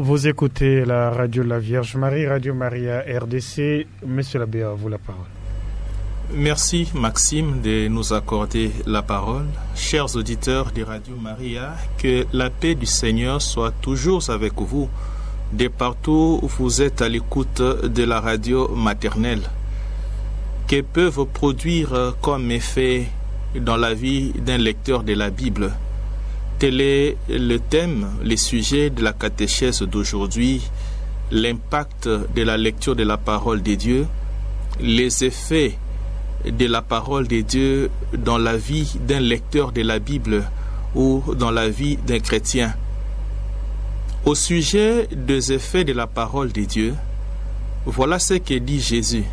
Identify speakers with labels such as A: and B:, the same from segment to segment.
A: Vous écoutez la radio de la Vierge Marie, Radio Maria RDC. Monsieur l'abbé, à vous la parole.
B: Merci Maxime de nous accorder la parole. Chers auditeurs de Radio Maria, que la paix du Seigneur soit toujours avec vous, de partout où vous êtes à l'écoute de la radio maternelle. Que peuvent produire comme effet dans la vie d'un lecteur de la Bible? Tel est le thème, le sujet de la catéchèse d'aujourd'hui, l'impact de la lecture de la parole de Dieu, les effets de la parole de Dieu dans la vie d'un lecteur de la Bible ou dans la vie d'un chrétien. Au sujet des effets de la parole de Dieu, voilà ce que dit Jésus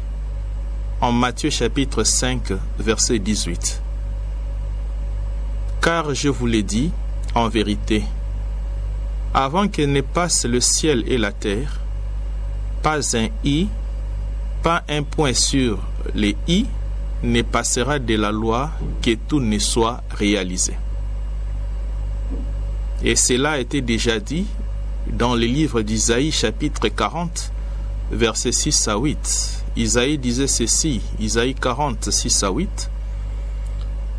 B: en Matthieu chapitre 5, verset 18. Car je vous l'ai dit, en vérité, avant que ne passe le ciel et la terre, pas un i, pas un point sur les i ne passera de la loi que tout ne soit réalisé. Et cela a été déjà dit dans le livre d'Isaïe chapitre 40, versets 6 à 8. Isaïe disait ceci, Isaïe 40, 6 à 8.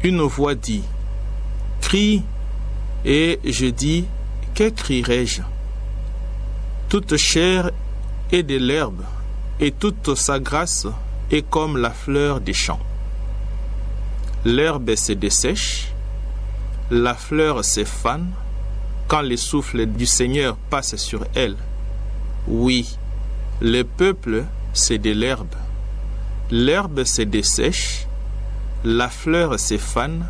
B: Une voix dit, crie, et je dis, que crierai-je? Toute chair est de l'herbe, et toute sa grâce est comme la fleur des champs. L'herbe se dessèche, la fleur se fane, quand le souffle du Seigneur passe sur elle. Oui, le peuple, c'est de l'herbe. L'herbe se dessèche, la fleur se fane,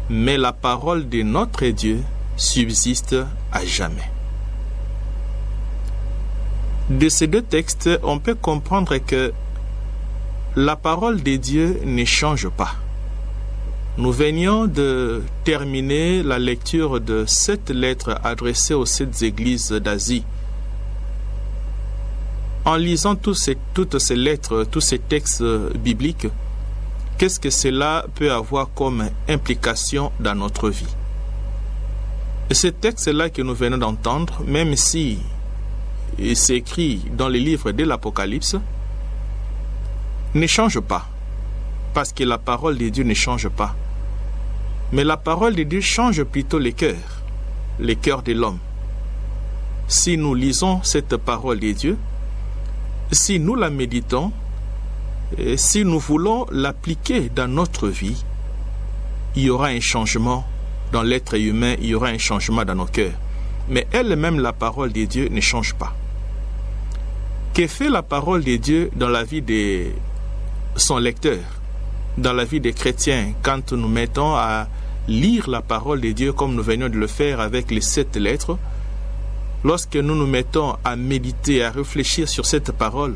B: mais la parole de notre Dieu subsiste à jamais. De ces deux textes, on peut comprendre que la parole de Dieu ne change pas. Nous venions de terminer la lecture de 7 lettres adressées aux 7 églises d'Asie. En lisant toutes ces lettres, tous ces textes bibliques, qu'est-ce que cela peut avoir comme implication dans notre vie? Et ce texte-là que nous venons d'entendre, même si c'est écrit dans les livres de l'Apocalypse, ne change pas, parce que la parole de Dieu ne change pas. Mais la parole de Dieu change plutôt les cœurs de l'homme. Si nous lisons cette parole de Dieu, si nous la méditons, et si nous voulons l'appliquer dans notre vie, il y aura un changement dans l'être humain, il y aura un changement dans nos cœurs. Mais elle-même, la parole de Dieu, ne change pas. Que fait la parole de Dieu dans la vie de son lecteur, dans la vie des chrétiens, quand nous mettons à lire la parole de Dieu comme nous venions de le faire avec les 7 lettres? Lorsque nous nous mettons à méditer, à réfléchir sur cette parole,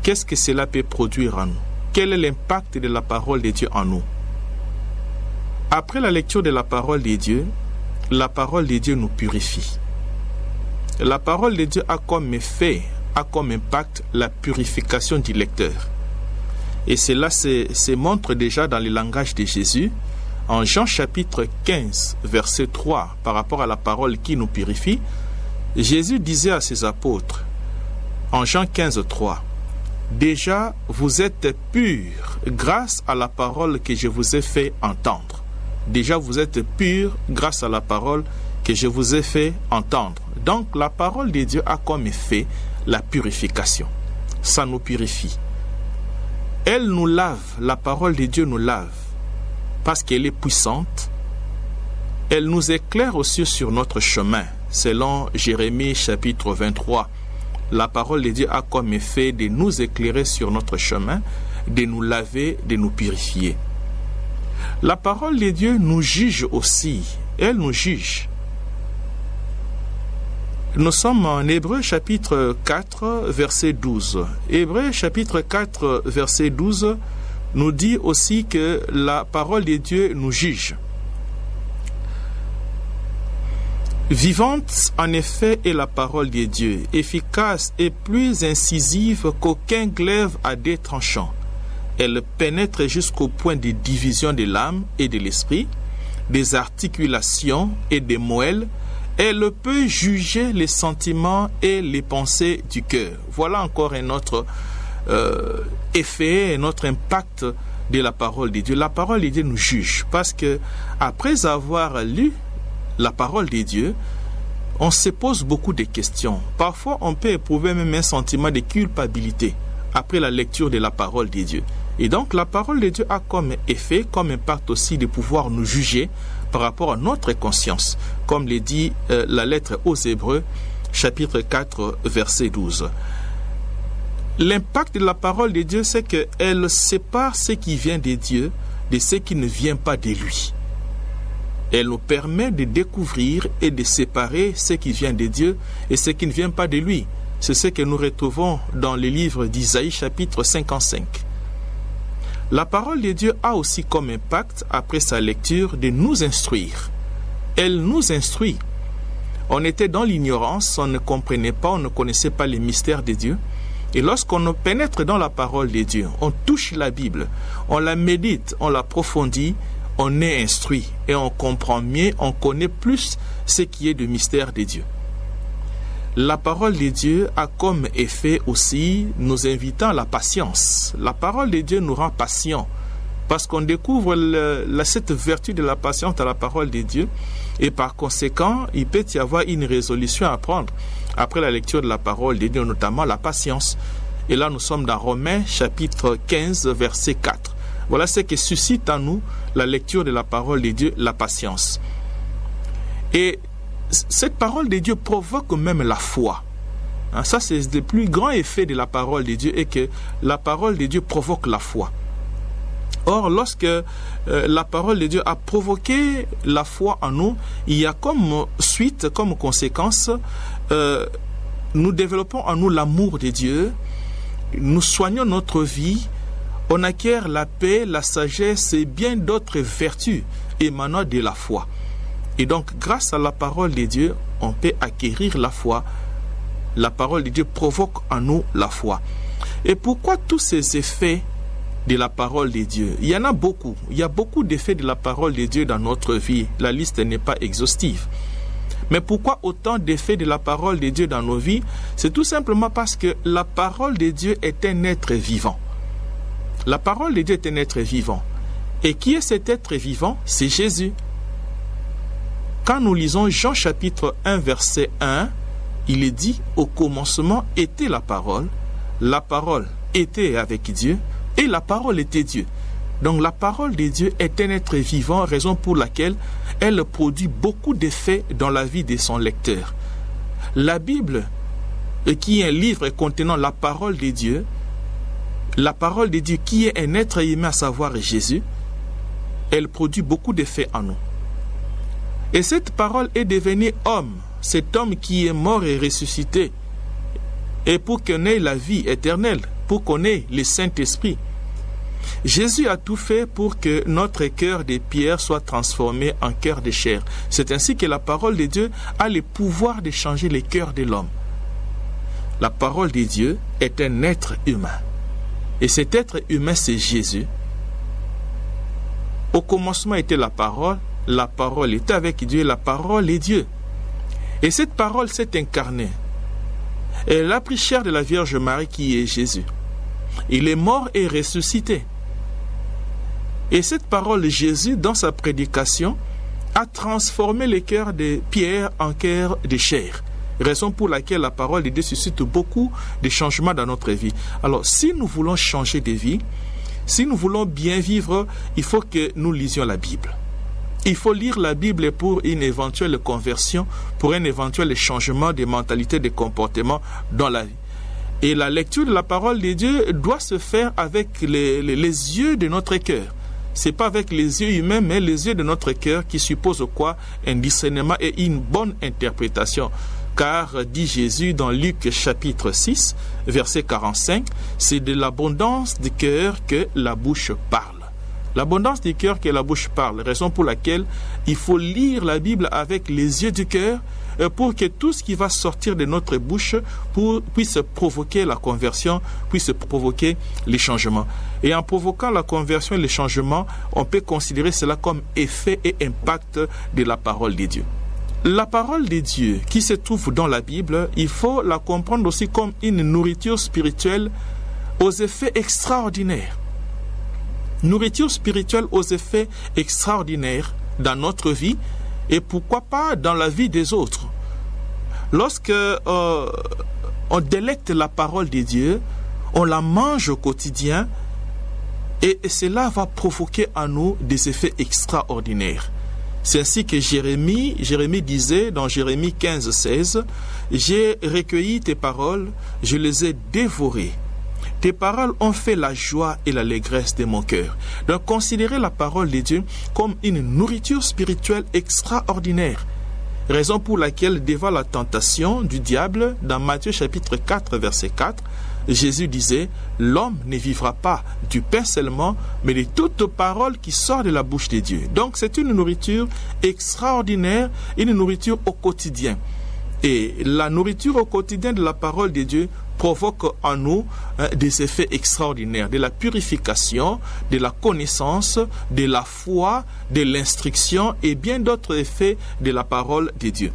B: qu'est-ce que cela peut produire en nous? Quel est l'impact de la parole de Dieu en nous? Après la lecture de la parole de Dieu nous purifie. La parole de Dieu a comme effet, a comme impact la purification du lecteur. Et cela se montre déjà dans le langage de Jésus, en Jean chapitre 15, verset 3, par rapport à la parole qui nous purifie. Jésus disait à ses apôtres, en Jean 15, 3, « Déjà, vous êtes purs grâce à la parole que je vous ai fait entendre. » Déjà, vous êtes purs grâce à la parole que je vous ai fait entendre. Donc, la parole de Dieu a comme effet la purification. Ça nous purifie. Elle nous lave, la parole de Dieu nous lave, parce qu'elle est puissante. Elle nous éclaire aussi sur notre chemin, selon Jérémie chapitre 23. La parole de Dieu a comme effet de nous éclairer sur notre chemin, de nous laver, de nous purifier. La parole de Dieu nous juge aussi. Elle nous juge. Nous sommes en Hébreux chapitre 4, verset 12. Hébreux chapitre 4, verset 12 nous dit aussi que la parole de Dieu nous juge. Vivante, en effet, est la parole de Dieu, efficace et plus incisive qu'aucun glaive à dés tranchants. Elle pénètre jusqu'au point de division de l'âme et de l'esprit, des articulations et des moelles. Elle peut juger les sentiments et les pensées du cœur. Voilà encore un autre effet, un autre impact de la parole de Dieu. La parole de Dieu nous juge parce que après avoir lu la parole de Dieu, on se pose beaucoup de questions. Parfois, on peut éprouver même un sentiment de culpabilité après la lecture de la parole de Dieu. Et donc, la parole de Dieu a comme effet, comme impact aussi de pouvoir nous juger par rapport à notre conscience, comme le dit la lettre aux Hébreux, chapitre 4, verset 12. L'impact de la parole de Dieu, c'est qu'elle sépare ce qui vient de Dieu de ce qui ne vient pas de lui. Elle nous permet de découvrir et de séparer ce qui vient de Dieu et ce qui ne vient pas de lui. C'est ce que nous retrouvons dans le livre d'Isaïe, chapitre 55. La parole de Dieu a aussi comme impact, après sa lecture, de nous instruire. Elle nous instruit. On était dans l'ignorance, on ne comprenait pas, on ne connaissait pas les mystères de Dieu. Et lorsqu'on pénètre dans la parole de Dieu, on touche la Bible, on la médite, on l'approfondit, on est instruit et on comprend mieux, on connaît plus ce qui est du mystère de Dieu. La parole de Dieu a comme effet aussi nous invitant à la patience. La parole de Dieu nous rend patients parce qu'on découvre cette vertu de la patience dans la parole de Dieu et par conséquent, il peut y avoir une résolution à prendre après la lecture de la parole de Dieu, notamment la patience. Et là, nous sommes dans Romains chapitre 15, verset 4. Voilà ce qui suscite en nous la lecture de la parole de Dieu, la patience. Et cette parole de Dieu provoque même la foi. Ça, c'est le plus grand effet de la parole de Dieu, et que la parole de Dieu provoque la foi. Or, lorsque la parole de Dieu a provoqué la foi en nous, il y a comme suite, comme conséquence, nous développons en nous l'amour de Dieu, nous soignons notre vie, on acquiert la paix, la sagesse et bien d'autres vertus émanant de la foi. Et donc, grâce à la parole de Dieu, on peut acquérir la foi. La parole de Dieu provoque en nous la foi. Et pourquoi tous ces effets de la parole de Dieu? Il y en a beaucoup. Il y a beaucoup d'effets de la parole de Dieu dans notre vie. La liste n'est pas exhaustive. Mais pourquoi autant d'effets de la parole de Dieu dans nos vies? C'est tout simplement parce que la parole de Dieu est un être vivant. La parole de Dieu est un être vivant. Et qui est cet être vivant? C'est Jésus. Quand nous lisons Jean chapitre 1, verset 1, il est dit, au commencement était la parole était avec Dieu, et la parole était Dieu. Donc la parole de Dieu est un être vivant, raison pour laquelle elle produit beaucoup d'effets dans la vie de son lecteur. La Bible, qui est un livre contenant la parole de Dieu qui est un être humain, à savoir Jésus, elle produit beaucoup d'effets en nous. Et cette parole est devenue homme, cet homme qui est mort et ressuscité, et pour qu'on ait la vie éternelle, pour qu'on ait le Saint-Esprit. Jésus a tout fait pour que notre cœur de pierre soit transformé en cœur de chair. C'est ainsi que la parole de Dieu a le pouvoir de changer le cœur de l'homme. La parole de Dieu est un être humain. Et cet être humain, c'est Jésus. Au commencement était la parole était avec Dieu, la parole est Dieu. Et cette parole s'est incarnée. Elle a pris chair de la Vierge Marie qui est Jésus. Il est mort et ressuscité. Et cette parole, Jésus, dans sa prédication, a transformé le cœur de pierre en cœur de chair. Raison pour laquelle la parole de Dieu suscite beaucoup de changements dans notre vie. Alors, si nous voulons changer de vie, si nous voulons bien vivre, il faut que nous lisions la Bible. Il faut lire la Bible pour une éventuelle conversion, pour un éventuel changement de mentalité, de comportement dans la vie. Et la lecture de la parole de Dieu doit se faire avec les yeux de notre cœur. Ce n'est pas avec les yeux humains, mais les yeux de notre cœur, qui suppose quoi? Un discernement et une bonne interprétation. Car, dit Jésus dans Luc chapitre 6, verset 45, c'est de l'abondance du cœur que la bouche parle. L'abondance du cœur que la bouche parle, raison pour laquelle il faut lire la Bible avec les yeux du cœur pour que tout ce qui va sortir de notre bouche puisse provoquer la conversion, puisse provoquer les changements. Et en provoquant la conversion et les changements, on peut considérer cela comme effet et impact de la parole de Dieu. La parole de Dieu qui se trouve dans la Bible, il faut la comprendre aussi comme une nourriture spirituelle aux effets extraordinaires. Nourriture spirituelle aux effets extraordinaires dans notre vie et pourquoi pas dans la vie des autres. Lorsque on délecte la parole de Dieu, on la mange au quotidien et cela va provoquer en nous des effets extraordinaires. C'est ainsi que Jérémie disait dans Jérémie 15, 16, « J'ai recueilli tes paroles, je les ai dévorées. Tes paroles ont fait la joie et l'allégresse de mon cœur. » Donc, considérez la parole de Dieu comme une nourriture spirituelle extraordinaire. Raison pour laquelle, devant la tentation du diable, dans Matthieu chapitre 4, verset 4, Jésus disait, « L'homme ne vivra pas du pain seulement, mais de toute parole qui sort de la bouche de Dieu. » Donc c'est une nourriture extraordinaire, une nourriture au quotidien. Et la nourriture au quotidien de la parole de Dieu provoque en nous des effets extraordinaires, de la purification, de la connaissance, de la foi, de l'instruction et bien d'autres effets de la parole de Dieu.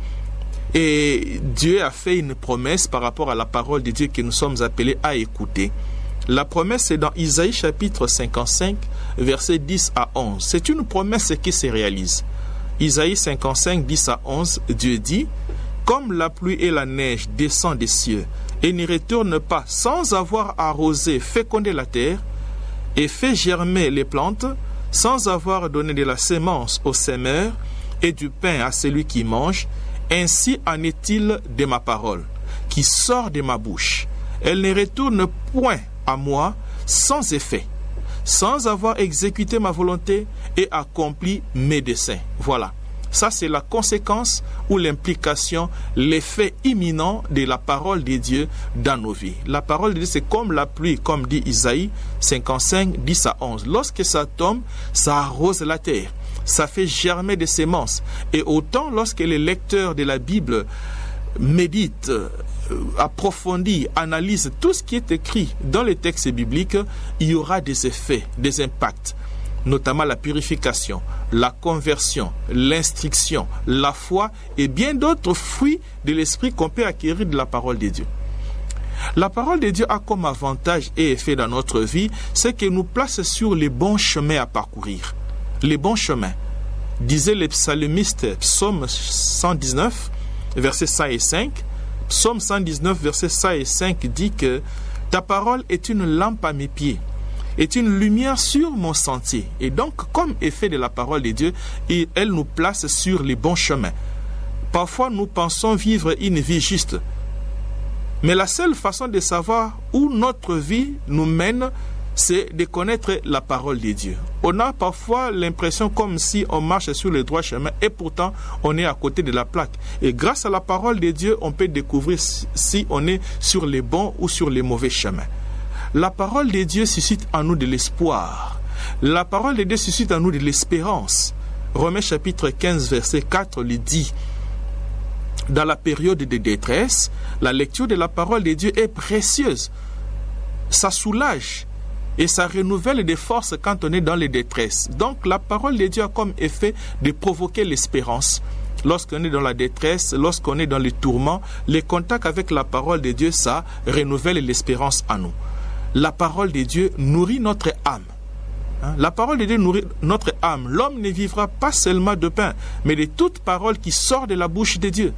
B: Et Dieu a fait une promesse par rapport à la parole de Dieu que nous sommes appelés à écouter. La promesse est dans Isaïe chapitre 55, versets 10 à 11. C'est une promesse qui se réalise. Isaïe 55, 10 à 11, Dieu dit, « Comme la pluie et la neige descendent des cieux et ne retournent pas sans avoir arrosé, fécondé la terre et fait germer les plantes, sans avoir donné de la sémence au semeur et du pain à celui qui mange, ainsi en est-il de ma parole, qui sort de ma bouche. Elle ne retourne point à moi sans effet, sans avoir exécuté ma volonté et accompli mes desseins. » Voilà. Ça, c'est la conséquence ou l'implication, l'effet imminent de la parole de Dieu dans nos vies. La parole de Dieu, c'est comme la pluie, comme dit Isaïe 55, 10 à 11. Lorsque ça tombe, ça arrose la terre. Ça fait germer des semences. Et autant lorsque les lecteurs de la Bible méditent, approfondissent, analysent tout ce qui est écrit dans les textes bibliques, il y aura des effets, des impacts, notamment la purification, la conversion, l'instruction, la foi et bien d'autres fruits de l'esprit qu'on peut acquérir de la parole de Dieu. La parole de Dieu a comme avantage et effet dans notre vie, c'est qu'elle nous place sur les bons chemins à parcourir. Les bons chemins. Disait le psalmiste, psaume 119, versets 100 et 5. Psaume 119, versets 100 et 5 dit que « Ta parole est une lampe à mes pieds, est une lumière sur mon sentier. » Et donc, comme effet de la parole de Dieu, elle nous place sur les bons chemins. Parfois, nous pensons vivre une vie juste. Mais la seule façon de savoir où notre vie nous mène, c'est de connaître la parole de Dieu. On a parfois l'impression comme si on marche sur le droit chemin et pourtant on est à côté de la plaque. Et grâce à la parole de Dieu, on peut découvrir si on est sur les bons ou sur les mauvais chemins. La parole de Dieu suscite en nous de l'espoir. La parole de Dieu suscite en nous de l'espérance. Romains chapitre 15, verset 4 le dit. Dans la période de détresse, la lecture de la parole de Dieu est précieuse. Ça soulage. Et ça renouvelle des forces quand on est dans les détresses. Donc la parole de Dieu a comme effet de provoquer l'espérance. Lorsqu'on est dans la détresse, lorsqu'on est dans les tourments, les contacts avec la parole de Dieu, ça renouvelle l'espérance en nous. La parole de Dieu nourrit notre âme. La parole de Dieu nourrit notre âme. L'homme ne vivra pas seulement de pain, mais de toute parole qui sort de la bouche de Dieu.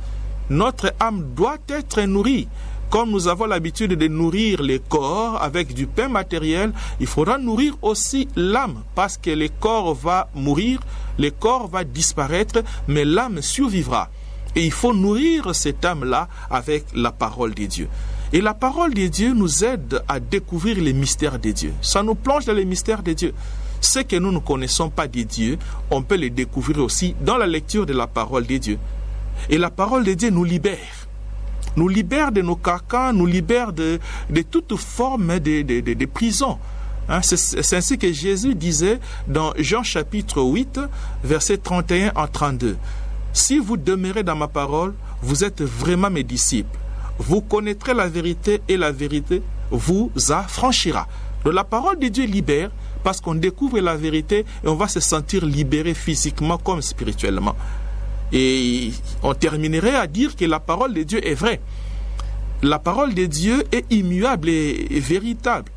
B: Notre âme doit être nourrie. Comme nous avons l'habitude de nourrir les corps avec du pain matériel, il faudra nourrir aussi l'âme, parce que le corps va mourir, le corps va disparaître, mais l'âme survivra. Et il faut nourrir cette âme-là avec la parole de Dieu. Et la parole de Dieu nous aide à découvrir les mystères de Dieu. Ça nous plonge dans les mystères de Dieu. Ce que nous ne connaissons pas de Dieu, on peut les découvrir aussi dans la lecture de la parole de Dieu. Et la parole de Dieu nous libère. Nous libère de nos carcans, nous libère de toute forme de prison. C'est ainsi que Jésus disait dans Jean chapitre 8, verset 31 à 32. « Si vous demeurez dans ma parole, vous êtes vraiment mes disciples. Vous connaîtrez la vérité et la vérité vous affranchira. » Donc la parole de Dieu libère parce qu'on découvre la vérité et on va se sentir libéré physiquement comme spirituellement. Et on terminerait à dire que la parole de Dieu est vraie. La parole de Dieu est immuable et véritable.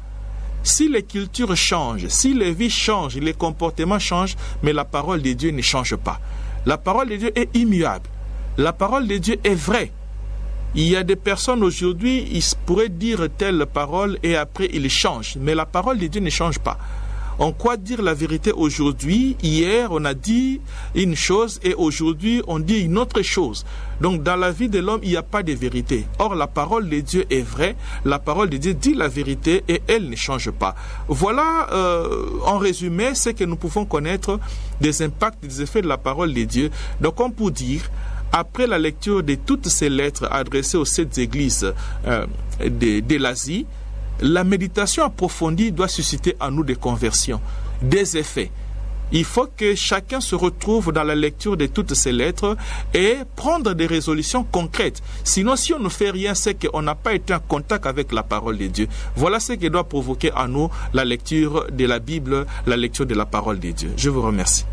B: Si les cultures changent, si les vies changent, les comportements changent, mais la parole de Dieu ne change pas. La parole de Dieu est immuable. La parole de Dieu est vraie. Il y a des personnes aujourd'hui, ils pourraient dire telle parole et après ils changent. Mais la parole de Dieu ne change pas. On croit dire la vérité aujourd'hui. Hier, on a dit une chose et aujourd'hui, on dit une autre chose. Donc, dans la vie de l'homme, il n'y a pas de vérité. Or, la parole de Dieu est vraie. La parole de Dieu dit la vérité et elle ne change pas. Voilà, en résumé, ce que nous pouvons connaître des impacts, des effets de la parole de Dieu. Donc, on peut dire, après la lecture de toutes ces lettres adressées aux 7 églises de l'Asie, la méditation approfondie doit susciter en nous des conversions, des effets. Il faut que chacun se retrouve dans la lecture de toutes ces lettres et prendre des résolutions concrètes. Sinon, si on ne fait rien, c'est qu'on n'a pas été en contact avec la parole de Dieu. Voilà ce qui doit provoquer en nous la lecture de la Bible, la lecture de la parole de Dieu. Je vous remercie.